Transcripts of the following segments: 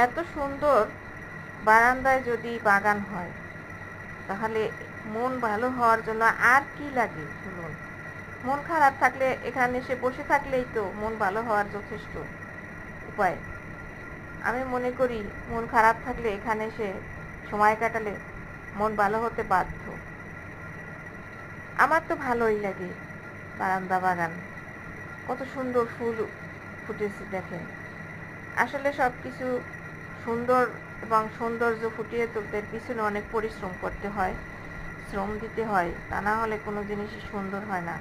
এত সুন্দর বারান্দায় যদি বাগান হয় তাহলে মন ভালো হওয়ার জন্য আর কি লাগে বলুন? মন খারাপ থাকলে এখানে এসে বসে থাকলেই তো মন ভালো হওয়ার যথেষ্ট উপায়। আমি মনে করি মন খারাপ থাকলে এখানে এসে সময় কাটালে মন ভালো হতে বাধ্য। আমার তো ভালোই লাগে বারান্দা বাগান, কত সুন্দর ফুল ফুটেছে দেখেন। আসলে সব কিছু সুন্দর এবং সৌন্দর্য ফুটিয়ে তুলতে পিছনে অনেক পরিশ্রম করতে হয়, শ্রম দিতে হয়, তা না হলে কোনো জিনিসই সুন্দর হয় না।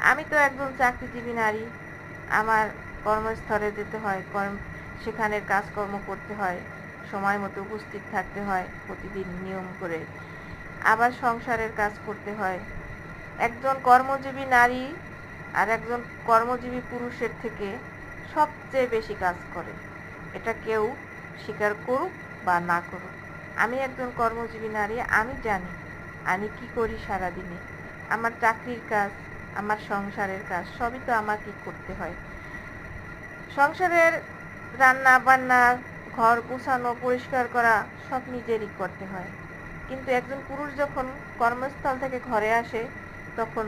আমি তো একজন চাকরিজীবী নারী, আমার কর্মস্থলে যেতে হয়, সেখানের কাজকর্ম করতে হয়, সময় মতো উপস্থিত থাকতে হয় প্রতিদিন নিয়ম করে, আবার সংসারের কাজ করতে হয়। একজন কর্মজীবী নারী আর একজন কর্মজীবী পুরুষের থেকে সবচেয়ে বেশি কাজ করে, এটা কেউ স্বীকার করুক বা না করুক। আমি একজন কর্মজীবী নারী, আমি জানি আমি কি করি সারাদিনে। আমার চাকরির কাজ, আমার সংসারের কাজ সবই তো আমাকেই করতে হয়। সংসারের রান্না বান্না, ঘর গোছানো, পরিষ্কার করা সব নিজেরই করতে হয়। কিন্তু একজন পুরুষ যখন কর্মস্থল থেকে ঘরে আসে তখন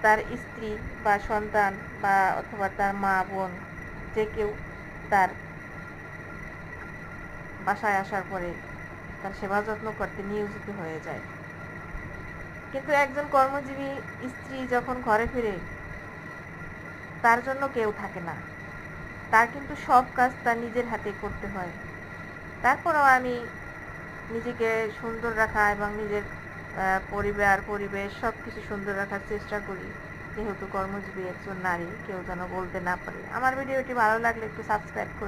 তার স্ত্রী বা সন্তান বা অথবা তার মা বোন যে কেউ তার বাসায় আসার পরে তার সেবা যত্ন করতে নিয়োজিত হয়ে যায়। কিন্তু একজন কর্মজীবী স্ত্রী যখন ঘরে ফিরে তার জন্য কেউ থাকে না, তার কিন্তু সব কাজ তার নিজের হাতে করতে হয়। তারপরেও আমি নিজেকে সুন্দর রাখা এবং নিজের পরিবার পরিবেশ সব কিছু সুন্দর রাখার চেষ্টা করি, যেহেতু কর্মজীবী একজন নারী, কেউ যেন বলতে না পারে। আমার ভিডিওটি ভালো লাগলে একটু সাবস্ক্রাইব করে